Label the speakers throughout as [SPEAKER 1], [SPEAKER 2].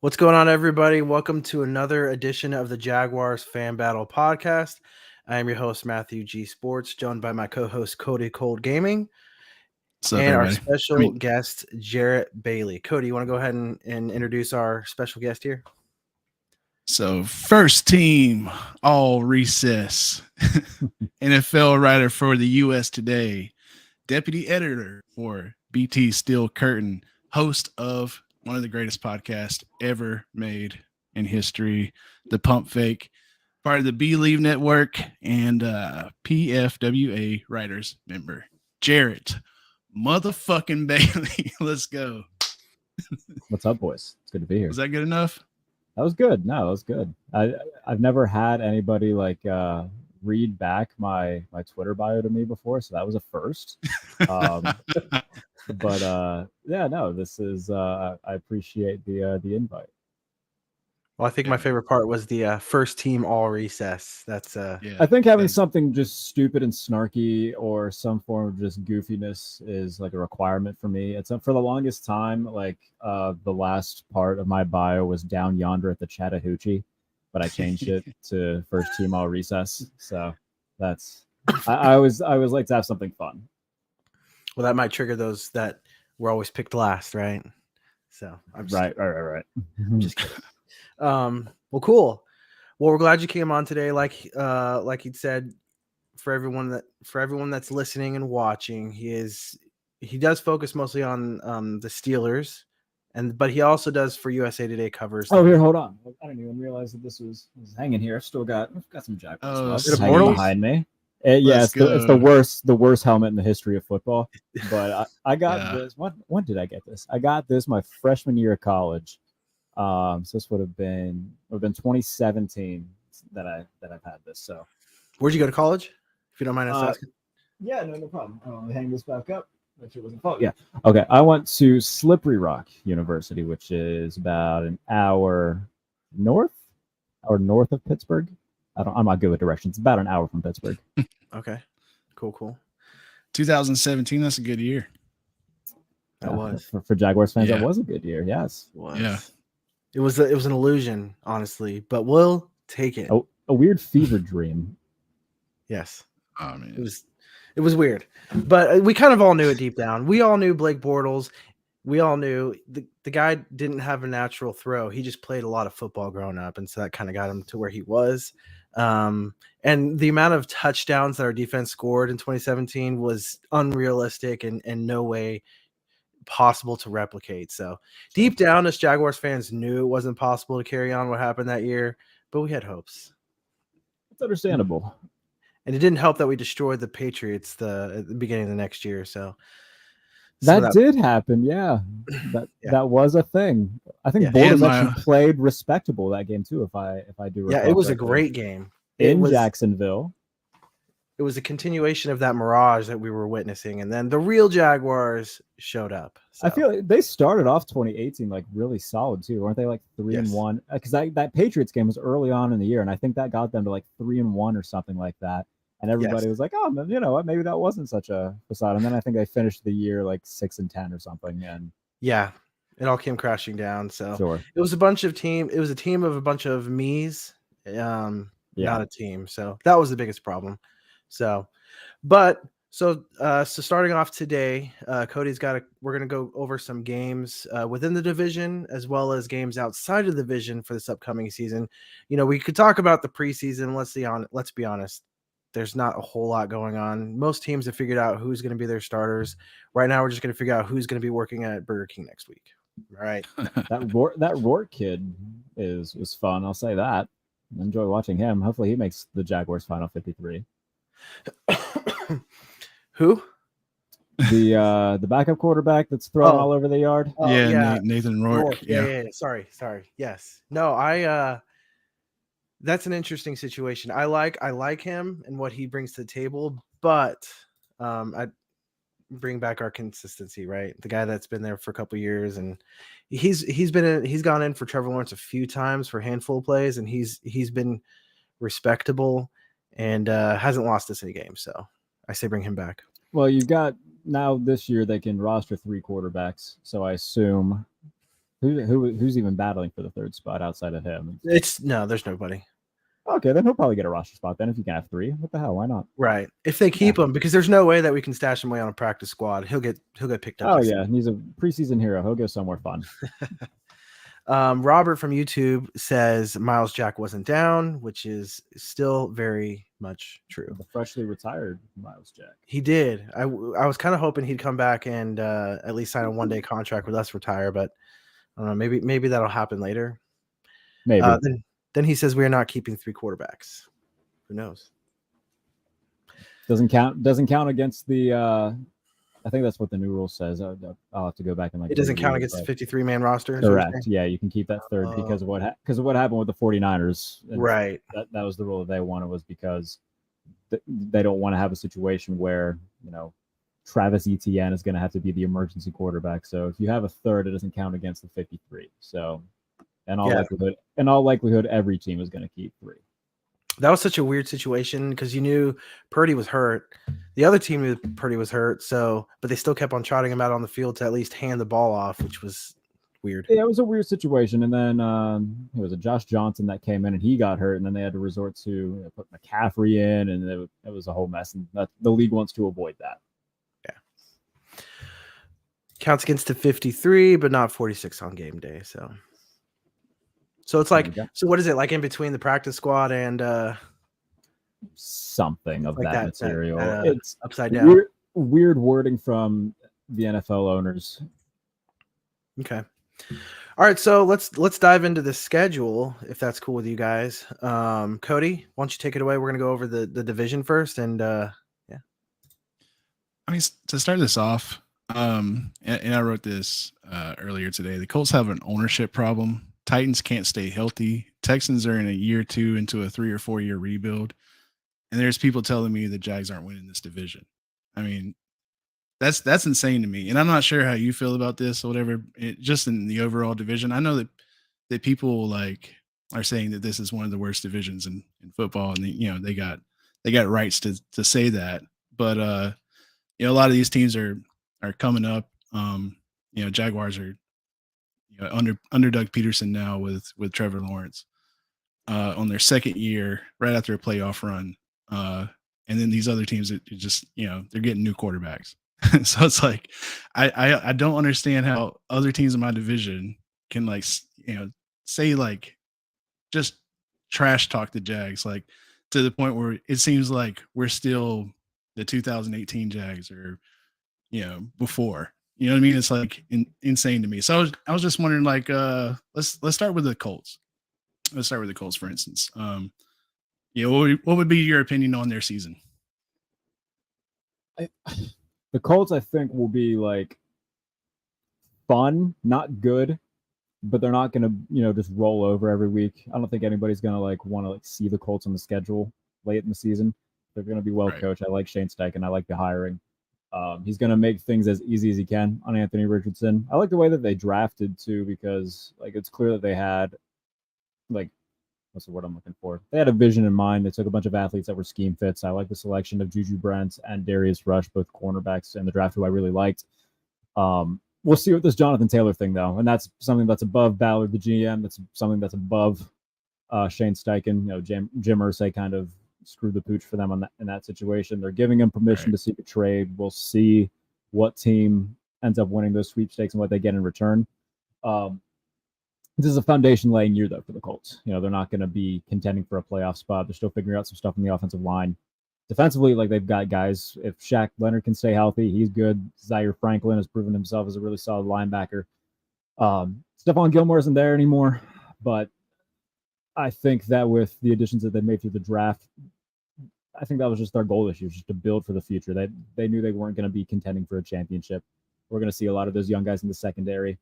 [SPEAKER 1] What's going on, everybody? Welcome to another edition of the Jaguars Fan Battle podcast. I am your host, Matthew G. Sports, joined by my co-host, Cody Cold Gaming,
[SPEAKER 2] What's up,
[SPEAKER 1] and our
[SPEAKER 2] everybody?
[SPEAKER 1] special guest, Jarrett Bailey. Cody, you want to go ahead and introduce our special guest here?
[SPEAKER 2] So, first team all recess, NFL writer for the U.S. Today, deputy editor for BT Steel Curtain, host of one of the greatest podcasts ever made in history, The Pump Fake, part of the Believe Network, and PFWA writers member, Jarrett motherfucking Bailey. Let's go.
[SPEAKER 3] What's up, boys? It's good to be here.
[SPEAKER 2] Was that good enough?
[SPEAKER 3] That was good. No, that was good. I've never had anybody read back my Twitter bio to me before, so that was a first. This is I appreciate the invite.
[SPEAKER 1] Well, I think my favorite part was the first team all recess. That's
[SPEAKER 3] I think having something just stupid and snarky or some form of just goofiness is like a requirement for me. It's for the longest time, the last part of my bio was down yonder at the Chattahoochee, but I changed it to first team all recess. So that's I always like to have something fun.
[SPEAKER 1] Well, that might trigger those that were always picked last, right? So I'm just
[SPEAKER 3] right.
[SPEAKER 1] Just kidding. Well, cool. Well, we're glad you came on today. Like he'd said, for everyone that's listening and watching, he does focus mostly on the Steelers, but he also does for USA Today covers.
[SPEAKER 3] Oh, here, hold on. I didn't even realize that this was hanging here. I've got some Jaguars
[SPEAKER 1] hanging
[SPEAKER 3] behind me. It's the worst helmet in the history of football. But I got this. When did I get this? I got this my freshman year of college. So this would have been 2017 that I've had this. So,
[SPEAKER 1] where'd you go to college? If you don't mind us asking.
[SPEAKER 3] Yeah, no problem. I'll hang this back up. Which it wasn't fault. Yeah. Okay. I went to Slippery Rock University, which is about an hour north of Pittsburgh. I'm not good with directions. It's about an hour from Pittsburgh.
[SPEAKER 1] Okay. Cool.
[SPEAKER 2] 2017. That's a good year.
[SPEAKER 1] That was
[SPEAKER 3] for Jaguars fans. Yeah. That was a good year. Yes.
[SPEAKER 2] Yeah.
[SPEAKER 1] It was an illusion, honestly, but we'll take it.
[SPEAKER 3] A weird fever dream.
[SPEAKER 1] Yes.
[SPEAKER 2] Oh man.
[SPEAKER 1] It was weird, but we kind of all knew it deep down. We all knew Blake Bortles. We all knew the guy didn't have a natural throw. He just played a lot of football growing up, and so that kind of got him to where he was. And the amount of touchdowns that our defense scored in 2017 was unrealistic and no way possible to replicate. So deep down, us Jaguars fans knew it wasn't possible to carry on what happened that year, but we had hopes.
[SPEAKER 3] It's understandable.
[SPEAKER 1] And it didn't help that we destroyed the Patriots at the beginning of the next year. So
[SPEAKER 3] that did happen. Yeah. That was a thing. I think Bortles actually played respectable that game too, if I do recall.
[SPEAKER 1] Yeah, it was a great game.
[SPEAKER 3] In Jacksonville.
[SPEAKER 1] It was a continuation of that mirage that we were witnessing, and then the real Jaguars showed up. So.
[SPEAKER 3] I feel like they started off 2018 like really solid too, weren't they? Like 3-1, because that Patriots game was early on in the year, and I think that got them to like 3-1 or something like that. And everybody was like, "Oh, you know what? Maybe that wasn't such a facade." And then I think they finished the year like 6-10 or something. And
[SPEAKER 1] yeah, it all came crashing down. So
[SPEAKER 3] sure.
[SPEAKER 1] It was a team of a bunch of me's, not a team. So that was the biggest problem. So starting off today, Cody's we're going to go over some games within the division as well as games outside of the division for this upcoming season. You know, we could talk about the preseason. Let's be honest. There's not a whole lot going on. Most teams have figured out who's going to be their starters. Right now, we're just going to figure out who's going to be working at Burger King next week. All right.
[SPEAKER 3] that Rourke kid was fun. I'll say that. I enjoy watching him. Hopefully he makes the Jaguars final 53.
[SPEAKER 1] Who?
[SPEAKER 3] The backup quarterback that's thrown all over the yard.
[SPEAKER 2] Nathan Rourke.
[SPEAKER 1] Yeah. Sorry. Yes. No, that's an interesting situation. I like him and what he brings to the table, but I bring back our consistency, right? The guy that's been there for a couple of years, and he's gone in for Trevor Lawrence a few times for a handful of plays, and he's been respectable and hasn't lost us any games. So I say bring him back.
[SPEAKER 3] Well, you've got now this year they can roster 3 quarterbacks, so I assume Who's even battling for the third spot outside of him?
[SPEAKER 1] There's nobody.
[SPEAKER 3] Okay, then he'll probably get a roster spot then if you can have 3. What the hell? Why not?
[SPEAKER 1] Right. If they keep him, because there's no way that we can stash him away on a practice squad. He'll get picked up.
[SPEAKER 3] Oh yeah, he's a preseason hero. He'll go somewhere fun.
[SPEAKER 1] Robert from YouTube says Miles Jack wasn't down, which is still very much true.
[SPEAKER 3] The freshly retired Miles Jack.
[SPEAKER 1] He did. I was kind of hoping he'd come back and at least sign a 1-day contract with us, retire, but I don't know. Maybe that'll happen later.
[SPEAKER 3] Maybe.
[SPEAKER 1] Then he says we are not keeping 3 quarterbacks. Who knows?
[SPEAKER 3] Doesn't count against the. I think that's what the new rule says. I'll have to go back and
[SPEAKER 1] it doesn't count against the 53-man roster.
[SPEAKER 3] Correct. Yeah, you can keep that third because of what happened with the 49ers.
[SPEAKER 1] Right.
[SPEAKER 3] That was the rule that they wanted, was because they don't want to have a situation where Travis Etienne is going to have to be the emergency quarterback. So if you have a third, it doesn't count against the 53. So in all likelihood, every team is going to keep 3.
[SPEAKER 1] That was such a weird situation because you knew Purdy was hurt. The other team knew Purdy was hurt, but they still kept on trotting him out on the field to at least hand the ball off, which was weird.
[SPEAKER 3] Yeah, it was a weird situation. And then it was a Josh Johnson that came in and he got hurt, and then they had to resort to put McCaffrey in, and it was a whole mess. And the league wants to avoid that.
[SPEAKER 1] Yeah. Counts against the 53, but not 46 on game day. So it's like, so what is it like in between the practice squad and
[SPEAKER 3] something of
[SPEAKER 1] like
[SPEAKER 3] that material?
[SPEAKER 1] It's upside down.
[SPEAKER 3] Weird wording from the NFL owners.
[SPEAKER 1] Okay. All right. So let's dive into the schedule, if that's cool with you guys. Cody, why don't you take it away? We're going to go over the division first. And yeah.
[SPEAKER 2] I mean, to start this off, and I wrote this earlier today, the Colts have an ownership problem. Titans can't stay healthy. Texans are in a year or 2 into a 3 or 4 year rebuild. And there's people telling me the Jags aren't winning this division. I mean, that's insane to me. And I'm not sure how you feel about this or whatever, just in the overall division. I know that people are saying that this is one of the worst divisions in football. And they got rights to say that. But a lot of these teams are coming up. Jaguars are under Doug Peterson now with Trevor Lawrence on their second year, right after a playoff run. And then these other teams, it just, they're getting new quarterbacks. So it's like, I don't understand how other teams in my division can say just trash talk the Jags, to the point where it seems like we're still the 2018 Jags or, before. You know what I mean? It's insane to me. So I was just wondering, let's start with the Colts. Let's start with the Colts, for instance. What would be your opinion on their season?
[SPEAKER 3] The Colts, I think, will be fun, not good, but they're not going to, just roll over every week. I don't think anybody's going to want to see the Colts on the schedule late in the season. They're going to be well coached. I like Shane Steichen. I like the hiring. He's going to make things as easy as he can on Anthony Richardson. I like the way that they drafted too, because it's clear that they had what's the word I'm looking for? They had a vision in mind. They took a bunch of athletes that were scheme fits. I like the selection of Juju Brent and Darius Rush, both cornerbacks in the draft, who I really liked. We'll see with this Jonathan Taylor thing though, and that's something that's above Ballard, the GM. That's something that's above Shane Steichen. Jim Irsay kind of screwed the pooch for them in that situation. They're giving him permission to seek a trade. We'll see what team ends up winning those sweepstakes and what they get in return. This is a foundation laying year though for the Colts. They're not going to be contending for a playoff spot. They're still figuring out some stuff on the offensive line. Defensively, they've got guys. If Shaq Leonard can stay healthy, he's good. Zaire Franklin has proven himself as a really solid linebacker. Stephon Gilmore isn't there anymore, but I think that with the additions that they made through the draft, I think that was just their goal this year, just to build for the future. They knew they weren't going to be contending for a championship. We're going to see a lot of those young guys in the secondary,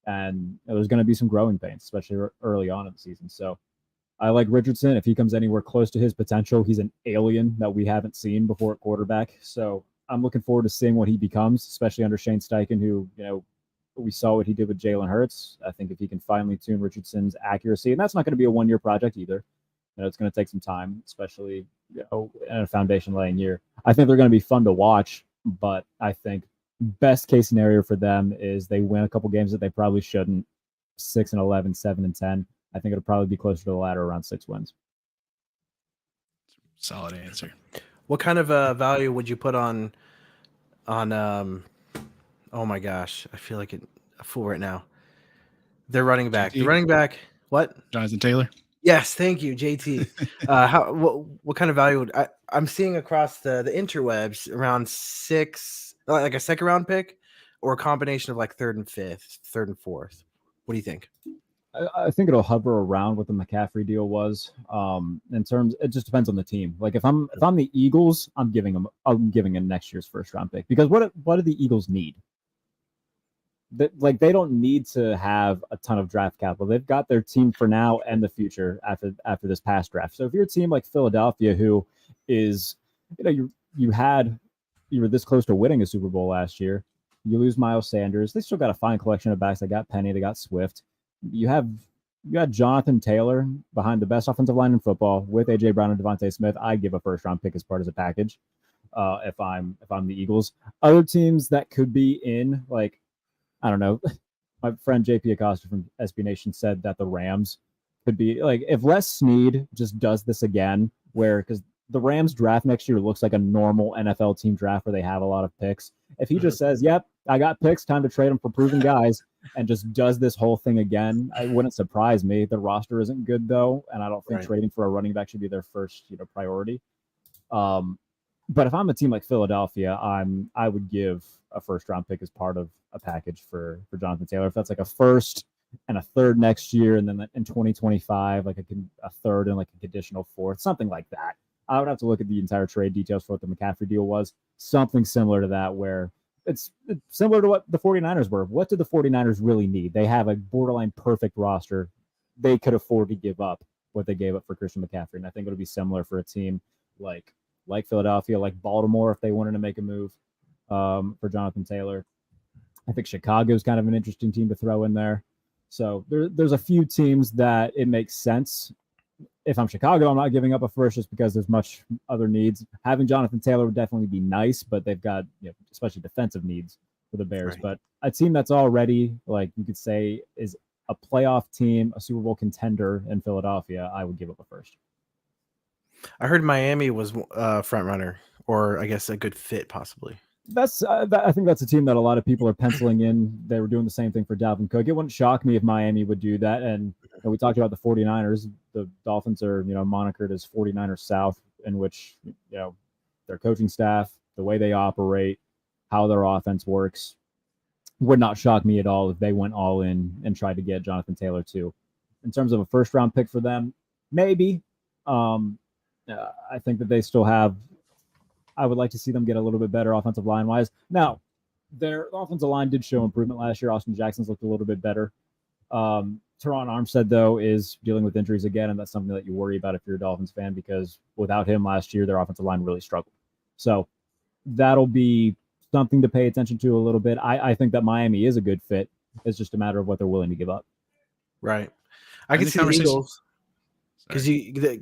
[SPEAKER 3] and there's going to be some growing pains, especially early on in the season. So I like Richardson. If he comes anywhere close to his potential, he's an alien that we haven't seen before at quarterback. So I'm looking forward to seeing what he becomes, especially under Shane Steichen, who, we saw what he did with Jalen Hurts. I think if he can finely tune Richardson's accuracy, and that's not going to be a one-year project either. It's going to take some time, especially in a foundation laying year. I think they're going to be fun to watch, but I think best case scenario for them is they win a couple games that they probably shouldn't, 6-11, 7-10. I think it'll probably be closer to the latter, around 6 wins.
[SPEAKER 2] Solid answer.
[SPEAKER 1] What kind of value would you put on oh my gosh, I feel like a fool right now. Their running back.
[SPEAKER 2] JT?
[SPEAKER 1] The running back. What?
[SPEAKER 2] Jonathan Taylor.
[SPEAKER 1] Yes, thank you, JT. What kind of value would I'm seeing across the interwebs around 6, like a second round pick, or a combination of like third and fourth. What do you think?
[SPEAKER 3] I think it'll hover around what the McCaffrey deal was. In terms, it just depends on the team. Like if I'm the Eagles, I'm giving a next year's first round pick, because what do the Eagles need? They don't need to have a ton of draft capital. They've got their team for now and the future after this past draft. So if you're a team like Philadelphia, who is, you were this close to winning a Super Bowl last year, you lose Miles Sanders. They still got a fine collection of backs. They got Penny. They got Swift. You got Jonathan Taylor behind the best offensive line in football with AJ Brown and Devontae Smith. I'd give a first round pick as part of a package. If I'm the Eagles, other teams that could be in, like, I don't know. My friend JP Acosta from SB Nation said that the Rams could be, like, if Les Snead just does this again, because the Rams draft next year looks like a normal NFL team draft where they have a lot of picks. If he just says, "Yep, I got picks, time to trade them for proven guys," and just does this whole thing again, it wouldn't surprise me. The roster isn't good though, and I don't think trading for a running back should be their first priority. But if I'm a team like Philadelphia, I would give a first round pick as part of a package for Jonathan Taylor. If that's like a first and a third next year, and then in 2025, like a third and like a conditional fourth, something like that. I would have to look at the entire trade details for what the McCaffrey deal was. Something similar to that, where it's similar to what the 49ers were. What did the 49ers really need? They have a borderline perfect roster. They could afford to give up what they gave up for Christian McCaffrey. And I think it'll be similar for a team like Philadelphia, like Baltimore, if they wanted to make a move for Jonathan Taylor. I think Chicago is kind of an interesting team to throw in there. So there's a few teams that it makes sense. If I'm Chicago, I'm not giving up a first just because there's much other needs. Having Jonathan Taylor would definitely be nice, but they've got, especially defensive needs for the Bears.
[SPEAKER 1] Right.
[SPEAKER 3] But a team that's already, like you could say, is a playoff team, a Super Bowl contender in Philadelphia, I would give up a first.
[SPEAKER 1] I heard Miami was front runner, or I guess a good fit possibly.
[SPEAKER 3] I think that's a team that a lot of people are penciling in. They were doing the same thing for Dalvin Cook. It wouldn't shock me if Miami would do that. And we talked about the 49ers. The Dolphins are, monikered as 49ers South, in which, their coaching staff, the way they operate, how their offense works, would not shock me at all if they went all in and tried to get Jonathan Taylor too. In terms of a first round pick for them, maybe. I think that they still have. I would like to see them get a little bit better offensive line wise. Now, their offensive line did show improvement last year. Austin Jackson's looked a little bit better. Teron Armstead, though, is dealing with injuries again, and that's something that you worry about if you're a Dolphins fan, because without him last year, their offensive line really struggled. So that'll be something to pay attention to a little bit. I think that Miami is a good fit. It's just a matter of what they're willing to give up.
[SPEAKER 1] Right. I can see the Eagles. Because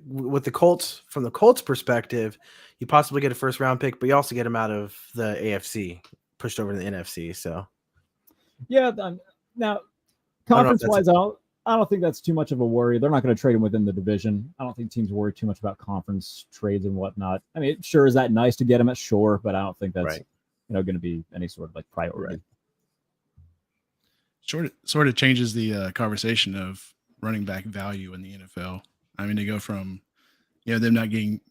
[SPEAKER 1] with the Colts, from the Colts' perspective, you possibly get a first round pick, but you also get them out of the AFC, pushed over to the NFC. So,
[SPEAKER 3] yeah. Now, conference wise, I don't think that's too much of a worry. They're not going to trade him within the division. I don't think teams worry too much about conference trades and whatnot. I mean, sure, is that nice to get him at? Sure, but I don't think that's going to be any sort of like priority.
[SPEAKER 2] Right. Sort of changes the conversation of running back value in the NFL. I mean, they go from, them not getting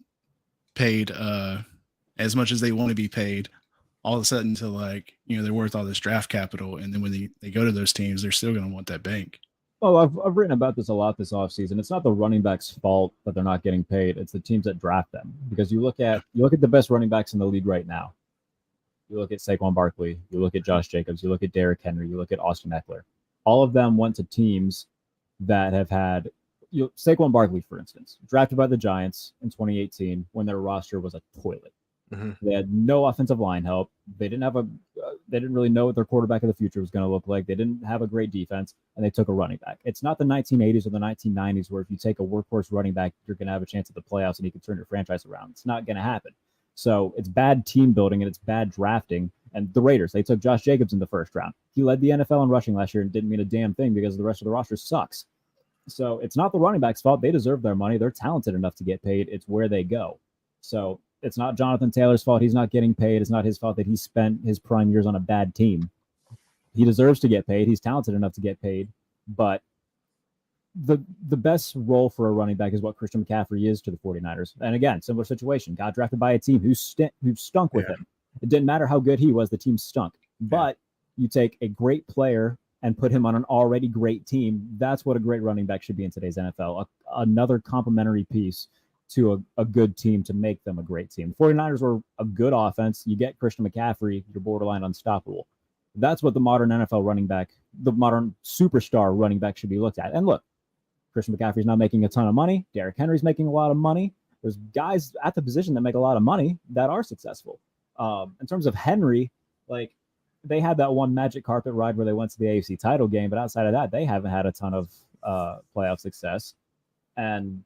[SPEAKER 2] paid as much as they want to be paid all of a sudden to like, they're worth all this draft capital. And then when they go to those teams, they're still going to want that bank.
[SPEAKER 3] Well, I've written about this a lot this offseason. It's not the running back's fault that they're not getting paid. It's the teams that draft them, because you look at the best running backs in the league right now. You look at Saquon Barkley, you look at Josh Jacobs, you look at Derrick Henry, you look at Austin Eckler. All of them went to teams that have had Saquon Barkley, for instance, drafted by the Giants in 2018 when their roster was a toilet. Mm-hmm. They had no offensive line help. They didn't really know what their quarterback of the future was going to look like. They didn't have a great defense, and they took a running back. It's not the 1980s or the 1990s where if you take a workhorse running back, you're going to have a chance at the playoffs and you can turn your franchise around. It's not going to happen. So it's bad team building and it's bad drafting. And the Raiders, they took Josh Jacobs in the first round. He led the NFL in rushing last year and didn't mean a damn thing because the rest of the roster sucks. So it's not the running back's fault. They deserve their money. They're talented enough to get paid. It's where they go. So it's not Jonathan Taylor's fault he's not getting paid. It's not his fault that he spent his prime years on a bad team. He deserves to get paid. He's talented enough to get paid. But the best role for a running back is what Christian McCaffrey is to the 49ers. And again, similar situation. Got drafted by a team who stunk with him. It didn't matter how good he was. The team stunk. But you take a great player and put him on an already great team. That's what a great running back should be in today's NFL. Another complementary piece to a good team to make them a great team. The 49ers were a good offense. You get Christian McCaffrey, you're borderline unstoppable. That's what the modern NFL running back, the modern superstar running back should be looked at. And look, Christian McCaffrey's not making a ton of money. Derrick Henry's making a lot of money. There's guys at the position that make a lot of money that are successful. In terms of Henry, like, they had that one magic carpet ride where they went to the AFC title game, but outside of that, they haven't had a ton of playoff success. And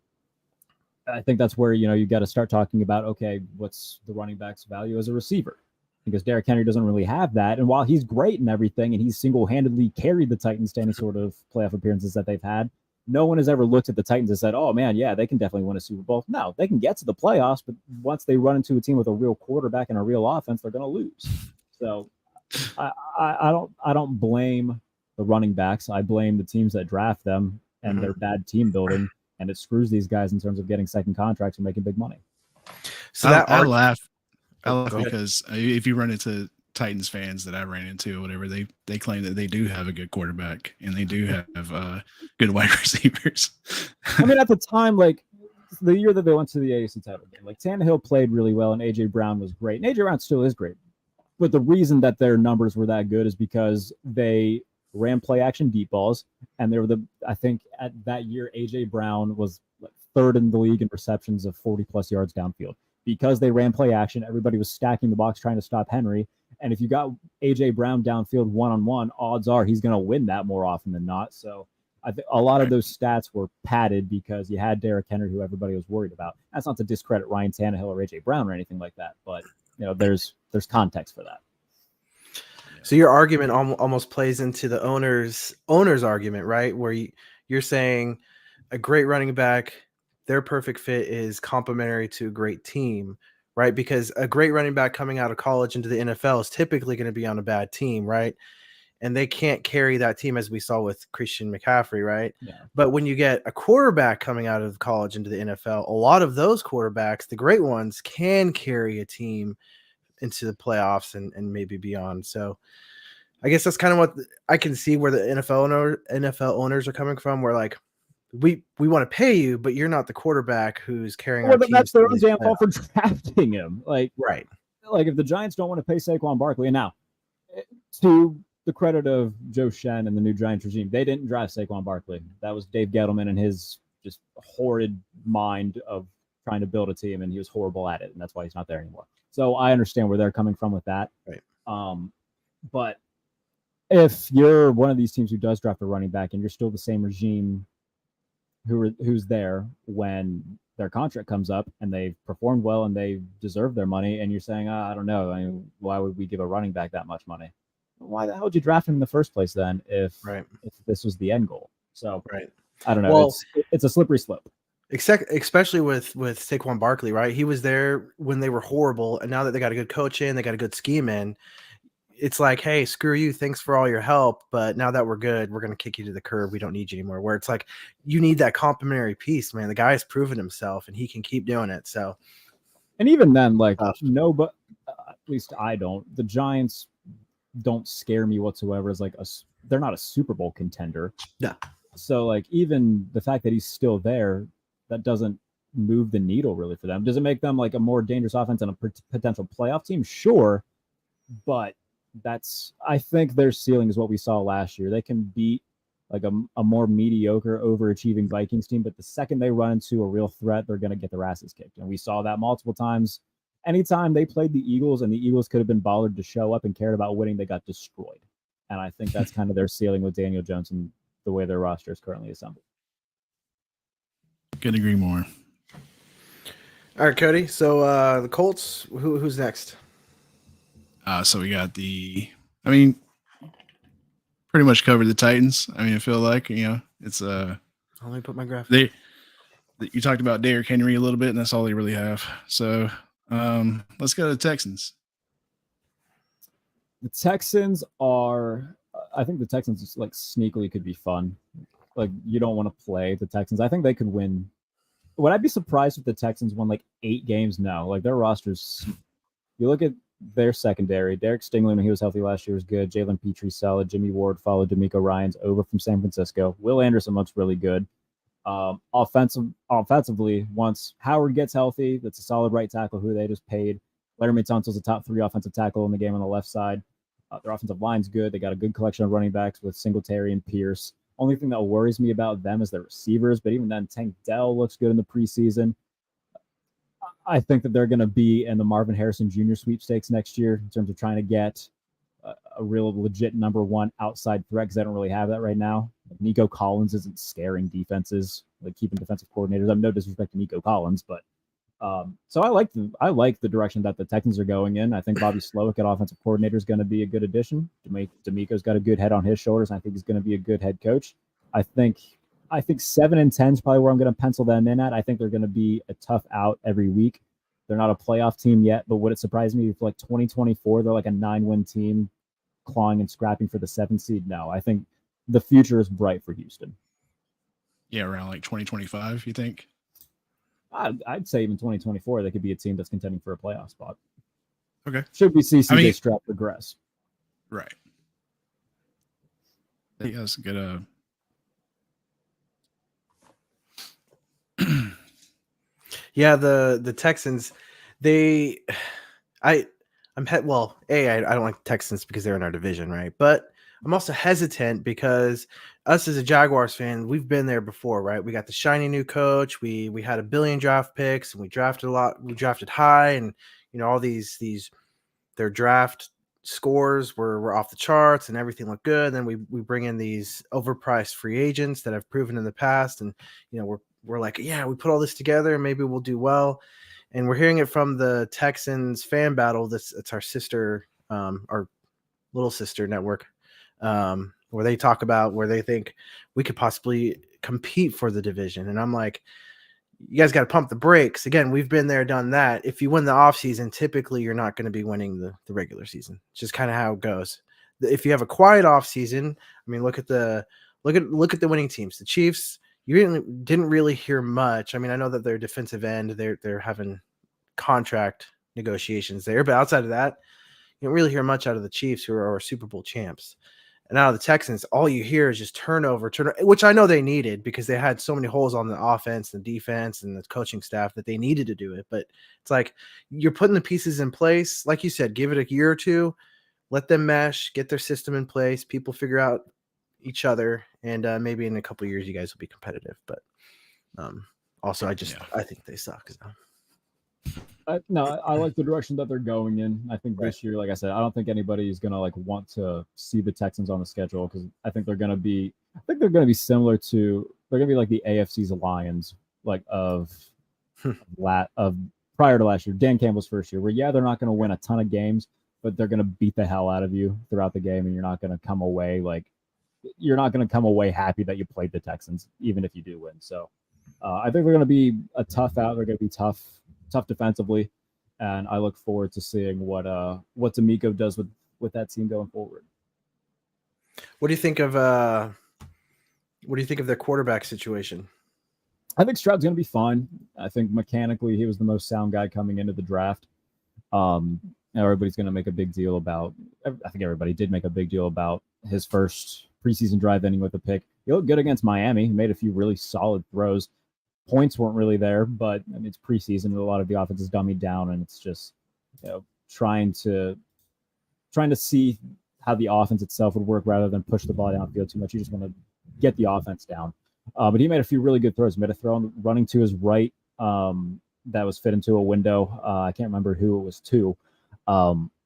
[SPEAKER 3] I think that's where, you got to start talking about, okay, what's the running back's value as a receiver? Because Derrick Henry doesn't really have that. And while he's great and everything, and he's single-handedly carried the Titans to any sort of playoff appearances that they've had, no one has ever looked at the Titans and said, oh, man, yeah, they can definitely win a Super Bowl. No, they can get to the playoffs, but once they run into a team with a real quarterback and a real offense, they're going to lose. So I don't blame the running backs. I blame the teams that draft them and their bad team building, and it screws these guys in terms of getting second contracts and making big money.
[SPEAKER 2] So I laugh because if you run into Titans fans that I ran into or whatever, they claim that they do have a good quarterback and they do have good wide receivers.
[SPEAKER 3] I mean, at the time, like the year that they went to the AFC title game, like Tannehill played really well and AJ Brown was great. And AJ Brown still is great. But the reason that their numbers were that good is because they ran play action deep balls. And they were I think at that year, AJ Brown was like third in the league in receptions of 40 plus yards downfield. Because they ran play action, everybody was stacking the box trying to stop Henry. And if you got AJ Brown downfield one-on-one, odds are he's going to win that more often than not. So I think a lot of those stats were padded because you had Derrick Henry, who everybody was worried about. That's not to discredit Ryan Tannehill or AJ Brown or anything like that, but there's context for that.
[SPEAKER 1] So your argument almost plays into the owner's argument, right? Where you're saying a great running back, their perfect fit is complementary to a great team, right? Because a great running back coming out of college into the NFL is typically going to be on a bad team, right? And they can't carry that team, as we saw with Christian McCaffrey, right? Yeah. But when you get a quarterback coming out of college into the NFL, a lot of those quarterbacks, the great ones, can carry a team into the playoffs and maybe beyond. So I guess that's kind of what I can see where the NFL owners are coming from, where like, we want to pay you, but you're not the quarterback who's carrying our team.
[SPEAKER 3] That's their own damn fault for drafting him. Like,
[SPEAKER 1] right.
[SPEAKER 3] Like if the Giants don't want to pay Saquon Barkley, and now to the credit of Joe Shen and the new Giants regime, they didn't draft Saquon Barkley. That was Dave Gettleman and his just horrid mind of trying to build a team, and he was horrible at it, and that's why he's not there anymore. So I understand where they're coming from with that.
[SPEAKER 1] Right.
[SPEAKER 3] But if you're one of these teams who does draft a running back and you're still the same regime who's there when their contract comes up and they've performed well and they deserve their money, and you're saying, I don't know, I mean, why would we give a running back that much money? Why the hell would you draft him in the first place then if this was the end goal? So I don't know. Well, it's a slippery slope.
[SPEAKER 1] Especially with Saquon Barkley, right? He was there when they were horrible, and now that they got a good coach in, they got a good scheme in, it's like, hey, screw you, thanks for all your help, but now that we're good, we're going to kick you to the curb. We don't need you anymore. Where it's like, you need that complementary piece, man. The guy has proven himself, and he can keep doing it. So,
[SPEAKER 3] and even then, like, no, but at least I don't. The Giants don't scare me whatsoever as like they're not a Super Bowl contender.
[SPEAKER 1] Yeah.
[SPEAKER 3] So like, even the fact that he's still there, that doesn't move the needle really for them. Does it make them like a more dangerous offense and a potential playoff team? Sure. But I think their ceiling is what we saw last year. They can beat like a more mediocre, overachieving Vikings team, but the second they run into a real threat, they're going to get their asses kicked. And we saw that multiple times. Anytime they played the Eagles and the Eagles could have been bothered to show up and cared about winning, they got destroyed. And I think that's kind of their ceiling with Daniel Jones and the way their roster is currently assembled.
[SPEAKER 2] Couldn't agree more.
[SPEAKER 1] All right, Cody. So the Colts, who's next?
[SPEAKER 2] So we got pretty much covered the Titans. I mean, I feel like, it's
[SPEAKER 1] Let me put my graphic.
[SPEAKER 2] You talked about Derrick Henry a little bit, and that's all they really have. So let's go to the Texans.
[SPEAKER 3] The Texans I think the Texans like sneakily could be fun. Like, you don't want to play the Texans. I think they could win. Would I be surprised if the Texans won like 8 games? No. Like, their rosters, you look at their secondary. Derek Stingley, when he was healthy last year, was good. Jalen Petrie, solid. Jimmy Ward followed. D'Amico Ryans over from San Francisco. Will Anderson looks really good. Offensively, once Howard gets healthy, that's a solid right tackle who they just paid. Laramie Tunsil's a top 3 offensive tackle in the game on the left side. Their offensive line's good. They got a good collection of running backs with Singletary and Pierce. Only thing that worries me about them is their receivers, but even then, Tank Dell looks good in the preseason. I think that they're going to be in the Marvin Harrison Jr. sweepstakes next year in terms of trying to get a real legit number 1 outside threat, because they don't really have that right now. Like, Nico Collins isn't scaring defenses, like keeping defensive coordinators. I'm no disrespect to Nico Collins, but so I like the direction that the Texans are going in. I think Bobby Slowick at offensive coordinator is going to be a good addition. D'Amico's got a good head on his shoulders, and I think he's going to be a good head coach. I think 7-10 is probably where I'm going to pencil them in at. I think they're going to be a tough out every week. They're not a playoff team yet, but would it surprise me if like 2024 they're like a 9-win team clawing and scrapping for the 7th seed? No, I think the future is bright for Houston.
[SPEAKER 2] Yeah, around like 2025, you think?
[SPEAKER 3] I'd say even 2024, they could be a team that's contending for a playoff spot.
[SPEAKER 2] Okay.
[SPEAKER 3] Should we see CJ Stroud progress?
[SPEAKER 2] Right. Yeah, that's a good.
[SPEAKER 1] Yeah, the Texans, I don't like the Texans because they're in our division, right? But I'm also hesitant because us as a Jaguars fan, we've been there before, right? We got the shiny new coach. We had 1 billion draft picks, and we drafted a lot. We drafted high, and all these their draft scores were off the charts, and everything looked good. Then we bring in these overpriced free agents that have proven in the past, and we're like, yeah, we put all this together, and maybe we'll do well. And we're hearing it from the Texans Fan Battle. It's our sister, our little sister network. Where they talk about where they think we could possibly compete for the division. And I'm like, you guys got to pump the brakes. Again, we've been there, done that. If you win the offseason, typically you're not going to be winning the regular season. It's just kind of how it goes. If you have a quiet offseason, I mean, look at the winning teams. The Chiefs, you didn't really hear much. I mean, I know that their defensive end, they're having contract negotiations there, but outside of that, you don't really hear much out of the Chiefs, who are Super Bowl champs. And out of the Texans, all you hear is just turnover, which I know they needed because they had so many holes on the offense, the defense, and the coaching staff that they needed to do it. But it's like you're putting the pieces in place. Like you said, give it a year or two, let them mesh, get their system in place. People figure out each other, and maybe in a couple of years, you guys will be competitive. But also, I think they suck. So.
[SPEAKER 3] I like the direction that they're going in. I think this year, like I said, I don't think anybody is going to want to see the Texans on the schedule, because I think they're going to be similar to, they're going to be like the AFC's Lions, like of prior to last year, Dan Campbell's first year, where they're not going to win a ton of games, but they're going to beat the hell out of you throughout the game, and you're not going to come away happy that you played the Texans, even if you do win. So I think they're going to be a tough out. They're going to be tough defensively, and I look forward to seeing what D'Amico does with that team going forward.
[SPEAKER 1] What do you think of their quarterback situation?
[SPEAKER 3] I think Stroud's going to be fine. I think mechanically he was the most sound guy coming into the draft. Everybody's going to make a big deal about. I think everybody did make a big deal about his first preseason drive ending with a pick. He looked good against Miami. He made a few really solid throws. Points weren't really there, but I mean, it's preseason. A lot of the offense is dummied down, and it's just trying to see how the offense itself would work rather than push the ball downfield too much. You just want to get the offense down. But he made a few really good throws. He made a throw running to his right that was fit into a window. I can't remember who it was to,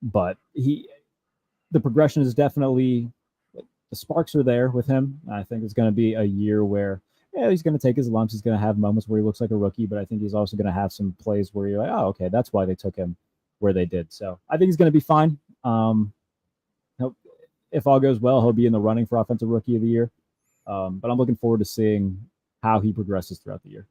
[SPEAKER 3] but the progression is definitely, the sparks are there with him. I think it's going to be a year where he's going to take his lumps. He's going to have moments where he looks like a rookie, but I think he's also going to have some plays where you're like, oh, okay, that's why they took him where they did. So I think he's going to be fine. If all goes well, he'll be in the running for Offensive Rookie of the Year. But I'm looking forward to seeing how he progresses throughout the year.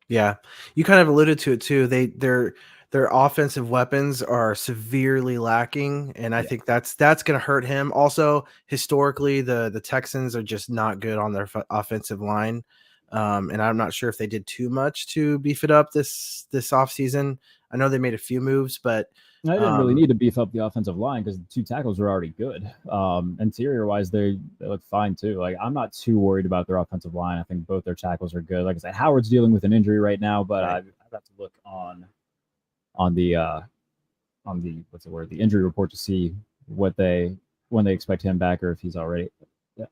[SPEAKER 1] Yeah, you kind of alluded to it too. Their offensive weapons are severely lacking, and I think that's going to hurt him. Also, historically, the Texans are just not good on their offensive line, and I'm not sure if they did too much to beef it up this offseason. I know they made a few moves, but
[SPEAKER 3] I didn't really need to beef up the offensive line because the two tackles were already good. Interior wise, they look fine too. Like, I'm not too worried about their offensive line. I think both their tackles are good. Like I said, Howard's dealing with an injury right now, but I've got to look on the the injury report to see when they expect him back, or if he's already.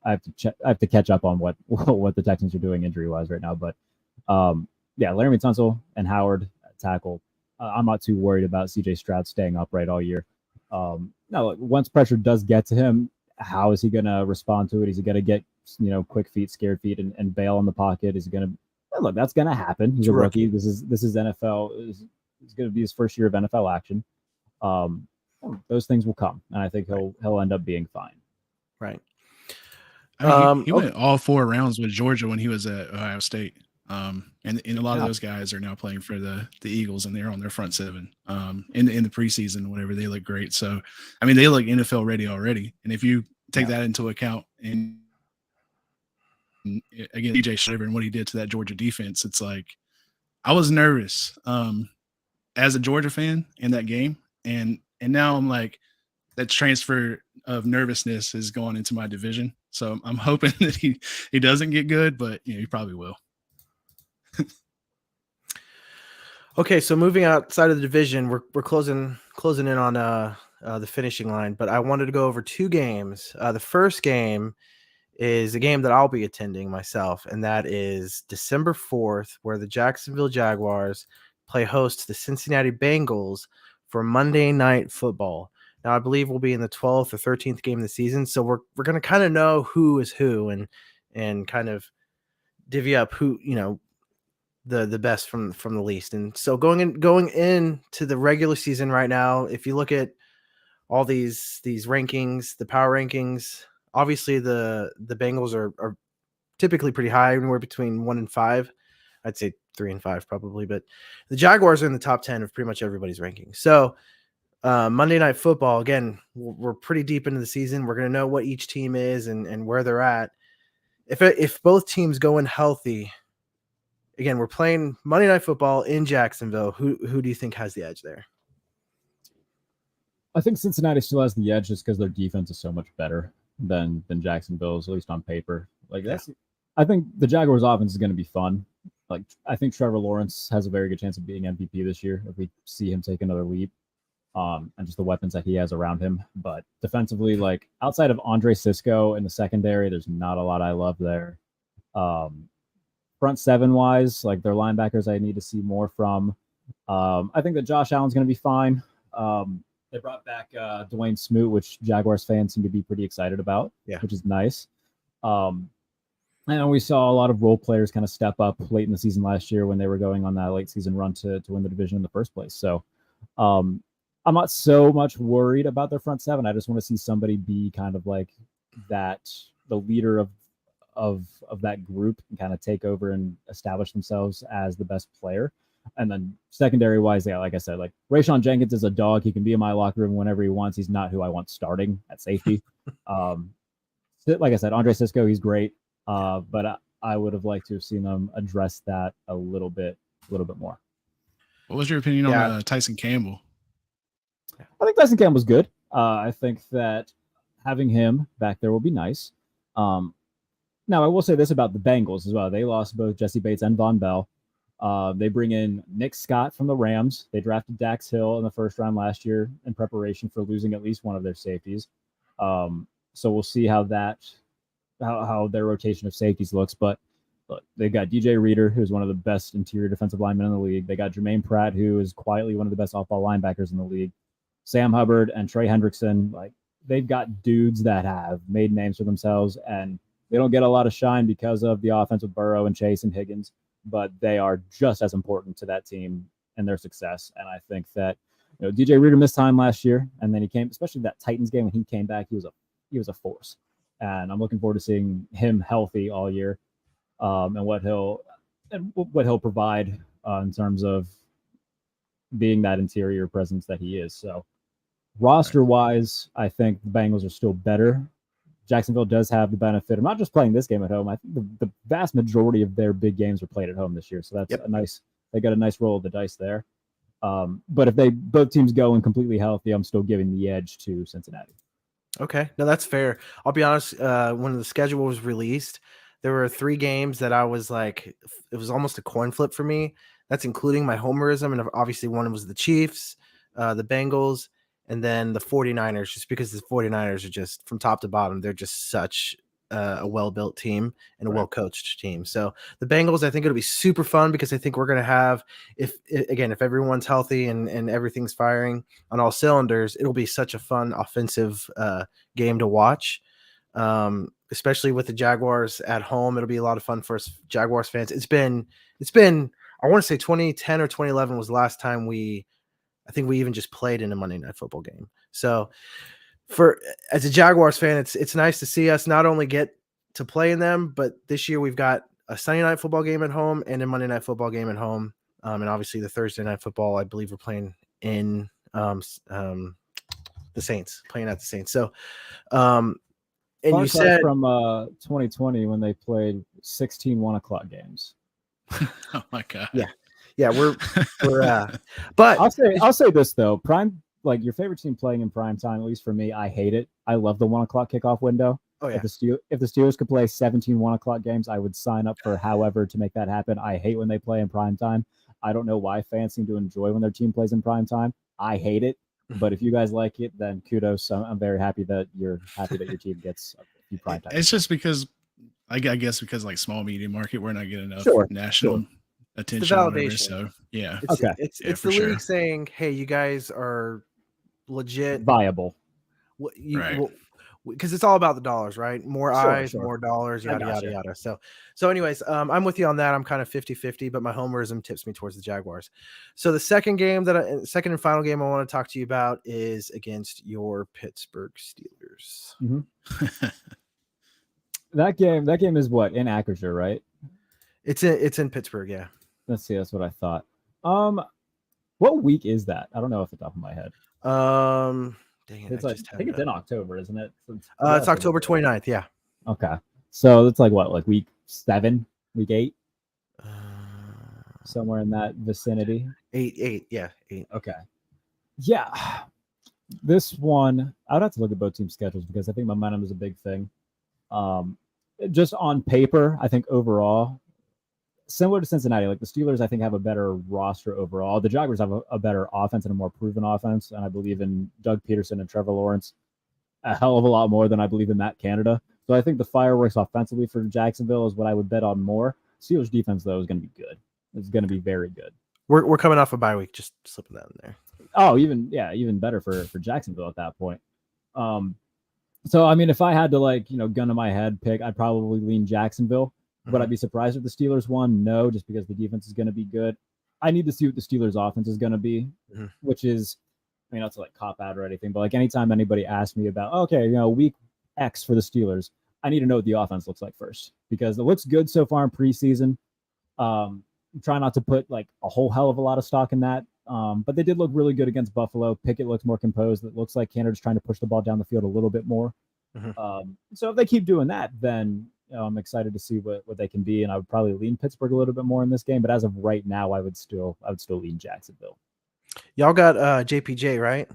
[SPEAKER 3] I have to catch up on what the Texans are doing injury wise right now. But Laramie Tunsil and Howard at tackle. I'm not too worried about CJ Stroud staying upright all year. Now, once pressure does get to him, how is he going to respond to it? Is he going to get quick feet, scared feet, and bail in the pocket? Is he going to look? That's going to happen. He's a rookie. This is NFL. It's going to be his first year of NFL action. Those things will come, and I think he'll end up being fine.
[SPEAKER 1] Right.
[SPEAKER 2] I mean, he went all 4 rounds with Georgia when he was at Ohio State. And a lot of those guys are now playing for the Eagles, and they're on their front 7 in the preseason, whatever. They look great. So, I mean, they look NFL ready already. And if you take that into account, and again, DJ Shriver and what he did to that Georgia defense, it's like I was nervous as a Georgia fan in that game, and now I'm like that transfer of nervousness is going into my division. So I'm hoping that he doesn't get good, but he probably will.
[SPEAKER 1] Okay, so moving outside of the division, we're closing in on the finishing line, but I wanted to go over 2 games. The first game is a game that I'll be attending myself, and that is December 4th, where the Jacksonville Jaguars play host to the Cincinnati Bengals for Monday Night Football. Now, I believe we'll be in the 12th or 13th game of the season, so we're going to kind of know who is who and kind of divvy up who the best from the least. And so going into the regular season right now, if you look at all these rankings, the power rankings, obviously the Bengals are typically pretty high, anywhere between 1 and 5. I'd say 3 and 5 probably, but the Jaguars are in the top 10 of pretty much everybody's ranking. So Monday Night Football, again, we're pretty deep into the season. We're going to know what each team is and where they're at. If both teams go in healthy, again, we're playing Monday Night Football in Jacksonville. Who do you think has the edge there?
[SPEAKER 3] I think Cincinnati still has the edge just because their defense is so much better than Jacksonville's, at least on paper. I think the Jaguars' offense is going to be fun. Like, I think Trevor Lawrence has a very good chance of being MVP this year if we see him take another leap. And just the weapons that he has around him. But defensively, like, outside of Andre Sisco in the secondary, there's not a lot I love there. Front 7 wise, like, their linebackers I need to see more from. I think that Josh Allen's going to be fine. They brought back Dwayne Smoot, which Jaguars fans seem to be pretty excited about, which is nice. And we saw a lot of role players kind of step up late in the season last year when they were going on that late season run to win the division in the first place. So I'm not so much worried about their front 7. I just want to see somebody be kind of like that, the leader of that group, and kind of take over and establish themselves as the best player. And then secondary wise, like I said, like, Rayshawn Jenkins is a dog. He can be in my locker room whenever he wants. He's not who I want starting at safety. Like I said, Andre Sisco, he's great. But I would have liked to have seen them address that a little bit more.
[SPEAKER 2] What was your opinion on Tyson Campbell?
[SPEAKER 3] I think Tyson Campbell's good. I think that having him back there will be nice. Now, I will say this about the Bengals as well. They lost both Jesse Bates and Von Bell. They bring in Nick Scott from the Rams. They drafted Dax Hill in the first round last year in preparation for losing at least one of their safeties. So we'll see how their rotation of safeties looks. But look, they've got DJ Reader, who's one of the best interior defensive linemen in the league. They got Jermaine Pratt, who is quietly one of the best off-ball linebackers in the league. Sam Hubbard and Trey Hendrickson, like, they've got dudes that have made names for themselves, and they don't get a lot of shine because of the offense with Burrow and Chase and Higgins, but they are just as important to that team and their success. And I think that DJ Reader missed time last year, and then he came, especially that Titans game when he came back, he was a force. And I'm looking forward to seeing him healthy all year, and what he'll provide in terms of being that interior presence that he is. So roster wise, I think the Bengals are still better. Jacksonville does have the benefit of not just playing this game at home. I think the vast majority of their big games are played at home this year. So that's they got a nice roll of the dice there. But if both teams go in completely healthy, I'm still giving the edge to Cincinnati.
[SPEAKER 1] Okay. No, that's fair. I'll be honest. When the schedule was released, there were 3 games that I was like, it was almost a coin flip for me. That's including my homerism. And obviously one was the Chiefs, the Bengals, and then the 49ers, just because the 49ers are just from top to bottom, they're just such a well-built team and a well-coached team. So the Bengals, I think it'll be super fun because I think we're going to have, if everyone's healthy and everything's firing on all cylinders, it'll be such a fun offensive game to watch. Especially with the Jaguars at home, it'll be a lot of fun for us Jaguars fans. It's been, I want to say 2010 or 2011 was the last time I think we even just played in a Monday Night Football game. So as a Jaguars fan, it's nice to see us not only get to play in them, but this year we've got a Sunday Night Football game at home and a Monday Night Football game at home. And obviously the Thursday Night Football, I believe we're playing in the Saints, playing at the Saints. So, and you said
[SPEAKER 3] from 2020 when they played 16 1:00 games.
[SPEAKER 2] Oh my God.
[SPEAKER 1] Yeah, we're but
[SPEAKER 3] I'll say this though, prime, like your favorite team playing in prime time, at least for me, I hate it. I love the 1:00 kickoff window.
[SPEAKER 1] Oh yeah.
[SPEAKER 3] If the Steelers could play 17 1:00 games, I would sign up for however to make that happen. I hate when they play in prime time. I don't know why fans seem to enjoy when their team plays in prime time. I hate it. But if you guys like it, then kudos. I'm very happy that your team gets a few prime time.
[SPEAKER 2] It's just because I guess because like small media market, we're not getting enough national attention.
[SPEAKER 1] The
[SPEAKER 2] whatever,
[SPEAKER 1] validation.
[SPEAKER 2] So yeah.
[SPEAKER 1] It's the league saying, hey, you guys are legit
[SPEAKER 3] viable.
[SPEAKER 1] Because it's all about the dollars, right? More eyes, more dollars, yada, yada, yada. So anyways, I'm with you on that. I'm kind of 50-50, but my homerism tips me towards the Jaguars. So the second and final game I want to talk to you about is against your Pittsburgh Steelers.
[SPEAKER 3] Mm-hmm. That game is what, in Acrisure, right?
[SPEAKER 1] It's in Pittsburgh, yeah.
[SPEAKER 3] Let's see, that's what I thought. What week is that? I don't know off the top of my head.
[SPEAKER 1] Dang
[SPEAKER 3] it, I think it's in October, isn't it?
[SPEAKER 1] It's October 29th, yeah.
[SPEAKER 3] Okay. So it's like what, like week 7, week 8? Somewhere in that vicinity.
[SPEAKER 1] 8, yeah. 8.
[SPEAKER 3] Okay. Yeah. This one, I would have to look at both team schedules because I think momentum is a big thing. Just on paper, I think overall, similar to Cincinnati, like the Steelers, I think have a better roster overall. The Jaguars have a better offense and a more proven offense, and I believe in Doug Peterson and Trevor Lawrence a hell of a lot more than I believe in Matt Canada. So I think the fireworks offensively for Jacksonville is what I would bet on more. Steelers defense though is going to be good. It's going to be very good.
[SPEAKER 1] We're coming off a bye week, just slipping that in there.
[SPEAKER 3] Oh, even better for Jacksonville at that point. So I mean, if I had to gun to my head pick, I'd probably lean Jacksonville. Would I be surprised if the Steelers won? No, just because the defense is going to be good. I need to see what the Steelers offense is going to be, which is, I mean, not to like cop out or anything, but like anytime anybody asks me about, okay, week X for the Steelers, I need to know what the offense looks like first because it looks good so far in preseason. Try not to put like a whole hell of a lot of stock in that. But they did look really good against Buffalo. Pickett looks more composed. It looks like Canada's trying to push the ball down the field a little bit more. So if they keep doing that, then I'm excited to see what they can be, and I would probably lean Pittsburgh a little bit more in this game. But as of right now, I would still lean Jacksonville.
[SPEAKER 1] Y'all got JPJ, right?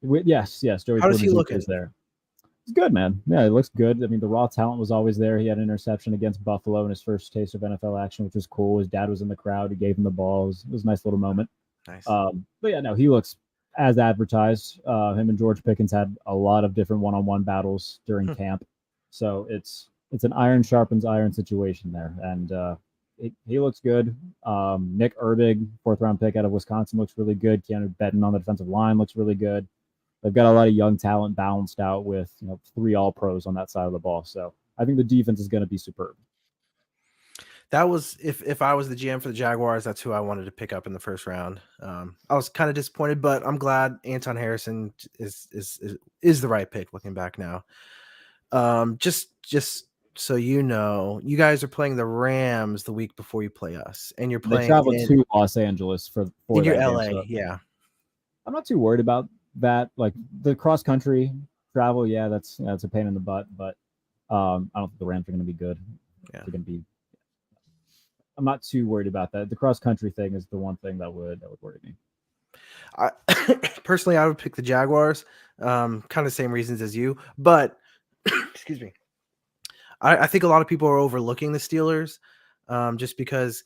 [SPEAKER 3] Yes. Joey,
[SPEAKER 1] how does he look?
[SPEAKER 3] There, it's good, man. Yeah, it looks good. I mean, the raw talent was always there. He had an interception against Buffalo in his first taste of NFL action, which was cool. His dad was in the crowd. He gave him the ball. It was a nice little moment.
[SPEAKER 1] Nice.
[SPEAKER 3] But yeah, no, he looks as advertised. Him and George Pickens had a lot of different one-on-one battles during camp, so it's an iron sharpens iron situation there, and he looks good. Nick Herbig, 4th-round pick out of Wisconsin, looks really good. Keanu Benton on the defensive line looks really good. They've got a lot of young talent balanced out with 3 All-Pros on that side of the ball, so I think the defense is going to be superb.
[SPEAKER 1] That was if I was the GM for the Jaguars, that's who I wanted to pick up in the first round. I was kind of disappointed, but I'm glad Anton Harrison is the right pick looking back now. Just so you know, you guys are playing the Rams the week before you play us, and you're
[SPEAKER 3] They
[SPEAKER 1] playing
[SPEAKER 3] traveled to Los Angeles for
[SPEAKER 1] in your
[SPEAKER 3] that game,
[SPEAKER 1] LA.
[SPEAKER 3] so
[SPEAKER 1] Yeah,
[SPEAKER 3] I'm not too worried about that. Like the cross country travel, yeah, that's a pain in the butt, but I don't think the Rams are going to be good.
[SPEAKER 1] Yeah.
[SPEAKER 3] They're going to be. I'm not too worried about that. The cross country thing is the one thing that would worry me.
[SPEAKER 1] I personally, I would pick the Jaguars. Kind of the same reasons as you, but excuse me. I think a lot of people are overlooking the Steelers, just because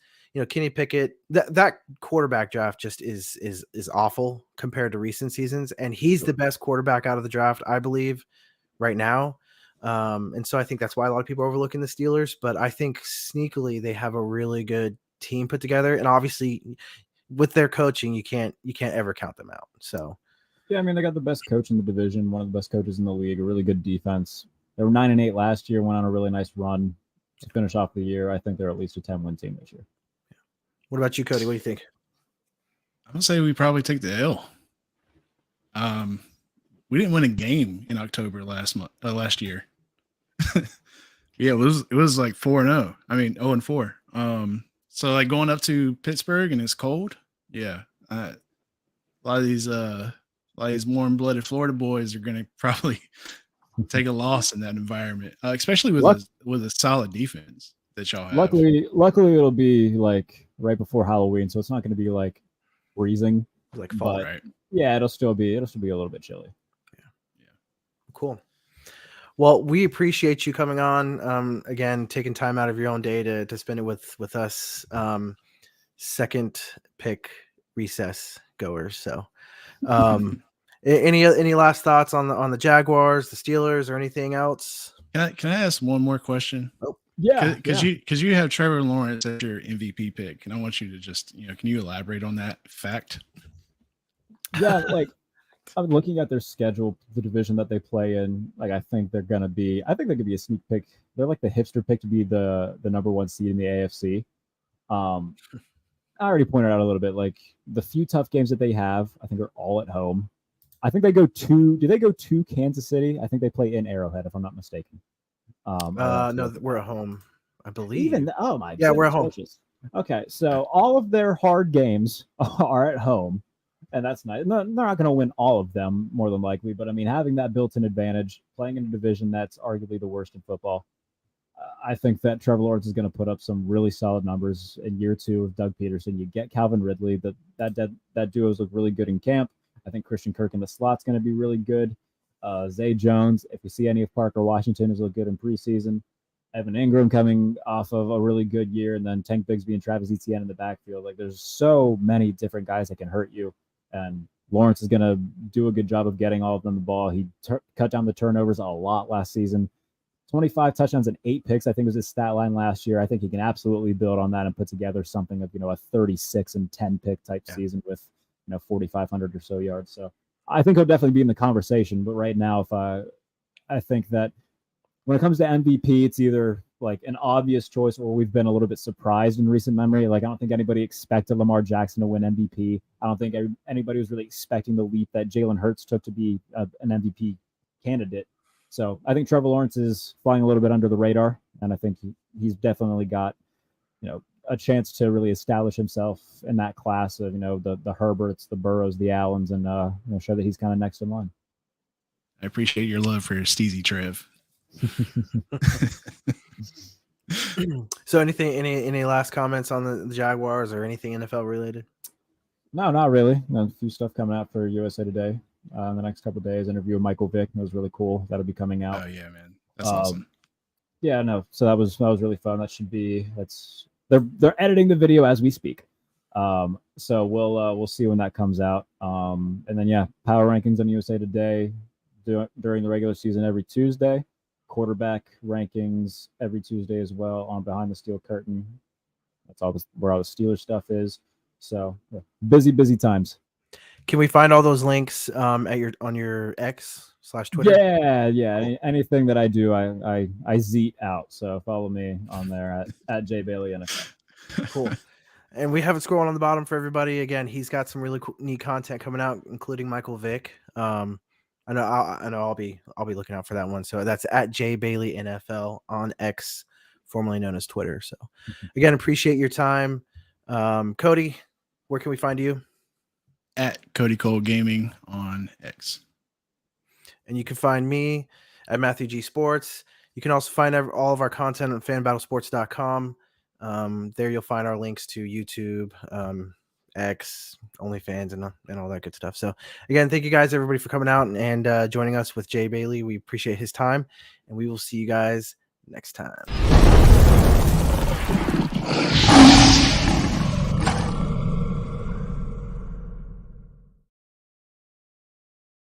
[SPEAKER 1] Kenny Pickett. That quarterback draft just is awful compared to recent seasons, and he's the best quarterback out of the draft, I believe, right now. And so I think that's why a lot of people are overlooking the Steelers. But I think sneakily they have a really good team put together, and obviously with their coaching, you can't ever count them out. So
[SPEAKER 3] yeah, I mean they got the best coach in the division, one of the best coaches in the league, a really good defense. They were 9-8 last year, went on a really nice run to finish off the year. I think they're at least a 10-win team this year.
[SPEAKER 1] What about you, Cody? What do you think?
[SPEAKER 2] I'm gonna say we probably take the L. We didn't win a game in October last year. Yeah, it was like 4-0. I mean 0-4. So like going up to Pittsburgh and it's cold. Yeah, a lot of these warm-blooded Florida boys are gonna probably take a loss in that environment, especially with a solid defense that y'all have.
[SPEAKER 3] Luckily, it'll be like right before Halloween, so it's not going to be like freezing,
[SPEAKER 1] like fall,
[SPEAKER 3] right? Yeah, it'll still be a little bit chilly.
[SPEAKER 1] Yeah. Cool. Well, we appreciate you coming on. Again, taking time out of your own day to spend it with us. Second pick recess goers. So, any last thoughts on the Jaguars, the Steelers, or anything else?
[SPEAKER 2] Can I ask one more question?
[SPEAKER 1] Oh,
[SPEAKER 3] yeah,
[SPEAKER 2] because you have Trevor Lawrence as your MVP pick, and I want you to just can you elaborate on that fact?
[SPEAKER 3] Yeah, like I'm looking at their schedule, the division that they play in. Like I think they could be a sneak pick. They're like the hipster pick to be the number one seed in the AFC. I already pointed out a little bit, like the few tough games that they have, I think are all at home. I think they go to Kansas City? I think they play in Arrowhead, if I'm not mistaken.
[SPEAKER 1] No, we're at home, I believe.
[SPEAKER 3] Oh my,
[SPEAKER 1] yeah, we're at home.
[SPEAKER 3] Okay, so all of their hard games are at home, and that's nice. No, they're not going to win all of them, more than likely, but I mean, having that built-in advantage, playing in a division that's arguably the worst in football, I think that Trevor Lawrence is going to put up some really solid numbers in year 2 of Doug Peterson. You get Calvin Ridley, that duos look really good in camp. I think Christian Kirk in the slot's going to be really good. Zay Jones, if we see any of Parker Washington, has looked good in preseason. Evan Ingram coming off of a really good year, and then Tank Bigsby and Travis Etienne in the backfield. Like there's so many different guys that can hurt you, and Lawrence is going to do a good job of getting all of them the ball. He cut down the turnovers a lot last season. 25 touchdowns and 8 picks, I think was his stat line last year. I think he can absolutely build on that and put together something of, a 36 and 10 pick type season with, 4,500 or so yards. So I think he'll definitely be in the conversation. But right now, I think that when it comes to MVP, it's either like an obvious choice or we've been a little bit surprised in recent memory. Like I don't think anybody expected Lamar Jackson to win MVP. I don't think anybody was really expecting the leap that Jalen Hurts took to be an MVP candidate. So I think Trevor Lawrence is flying a little bit under the radar, and I think he's definitely got, a chance to really establish himself in that class of, the Herberts, the Burrows, the Allens, and show that he's kind of next in line.
[SPEAKER 2] I appreciate your love for Steezy Trev.
[SPEAKER 1] So any last comments on the Jaguars or anything NFL related?
[SPEAKER 3] No, not really. A few stuff coming out for USA Today in the next couple of days. Interview with Michael Vick. That was really cool. That'll be coming out.
[SPEAKER 2] Oh yeah, man, that's awesome.
[SPEAKER 3] Yeah, no. So that was really fun. They're editing the video as we speak. So we'll see when that comes out. And then power rankings on USA Today during the regular season every Tuesday. Quarterback rankings every Tuesday as well on Behind the Steel Curtain. That's where all the Steelers stuff is. So busy times.
[SPEAKER 1] Can we find all those links on your X Twitter?
[SPEAKER 3] Yeah. Anything that I do, I zeet out. So follow me on there at J Bailey NFL.
[SPEAKER 1] Cool. And we have a scroll on the bottom for everybody. Again, he's got some really cool, neat content coming out, including Michael Vick. I know I'll be looking out for that one. So that's at J Bailey NFL on X, formerly known as Twitter. So again, appreciate your time. Cody, where can we find you?
[SPEAKER 2] At Cody Cole Gaming on X.
[SPEAKER 1] And you can find me at Matthew G Sports. You can also find all of our content on fanbattlesports.com. There you'll find our links to YouTube, X, OnlyFans, and all that good stuff. So again, thank you guys, everybody, for coming out and joining us with Jay Bailey. We appreciate his time, and we will see you guys next time.